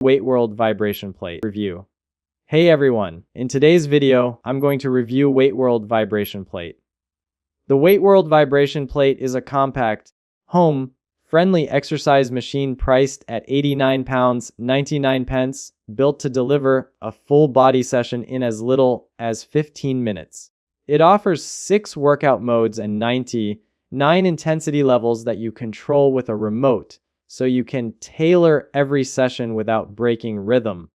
Weightworld Vibration Plate review. Hey everyone, in today's video, I'm going to review Weightworld Vibration Plate. The Weightworld Vibration Plate is a compact, home-friendly exercise machine priced at £89.99, built to deliver a full body session in as little as 15 minutes. It offers 6 workout modes and 99 intensity levels that you control with a remote, so you can tailor every session without breaking rhythm.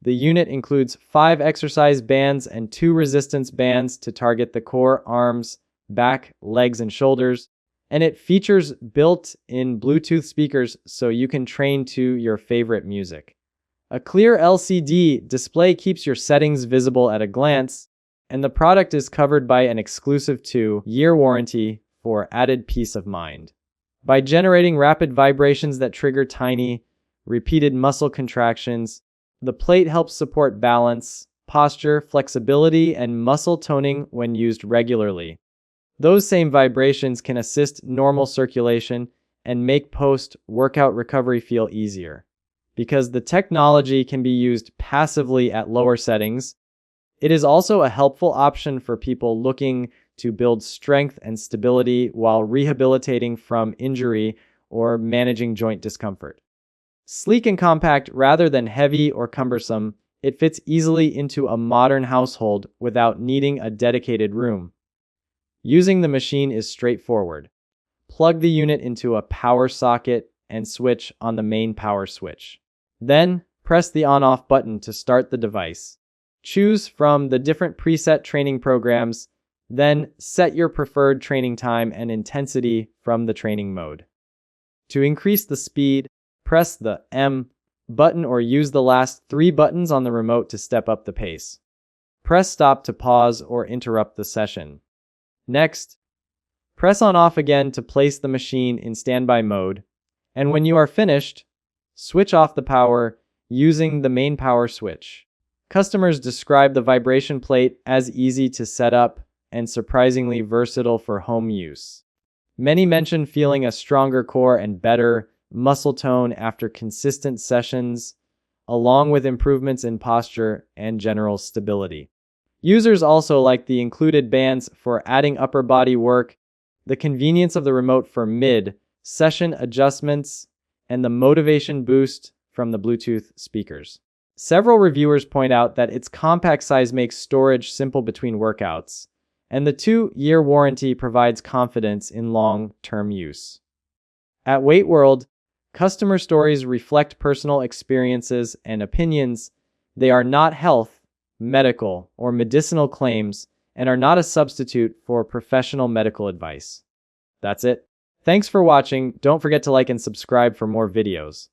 The unit includes 5 exercise bands and 2 resistance bands to target the core, arms, back, legs, and shoulders, and it features built-in Bluetooth speakers so you can train to your favorite music. A clear LCD display keeps your settings visible at a glance, and the product is covered by an exclusive 2-year warranty for added peace of mind. By generating rapid vibrations that trigger tiny, repeated muscle contractions, the plate helps support balance, posture, flexibility, and muscle toning when used regularly. Those same vibrations can assist normal circulation and make post-workout recovery feel easier. Because the technology can be used passively at lower settings, it is also a helpful option for people looking to build strength and stability while rehabilitating from injury or managing joint discomfort. Sleek and compact rather than heavy or cumbersome, it fits easily into a modern household without needing a dedicated room. Using the machine is straightforward. Plug the unit into a power socket and switch on the main power switch. Then, press the on-off button to start the device. Choose from the different preset training programs, then set your preferred training time and intensity from the training mode. To increase the speed, press the M button or use the last 3 buttons on the remote to step up the pace. Press stop to pause or interrupt the session. Next, press on off again to place the machine in standby mode, and when you are finished, switch off the power using the main power switch. Customers describe the vibration plate as easy to set up and surprisingly versatile for home use. Many mention feeling a stronger core and better muscle tone after consistent sessions, along with improvements in posture and general stability. Users also like the included bands for adding upper body work, the convenience of the remote for mid-session adjustments, and the motivation boost from the Bluetooth speakers. Several reviewers point out that its compact size makes storage simple between workouts, and the 2-year warranty provides confidence in long-term use. At Weightworld, customer stories reflect personal experiences and opinions. They are not health, medical, or medicinal claims and are not a substitute for professional medical advice. That's it. Thanks for watching. Don't forget to like and subscribe for more videos.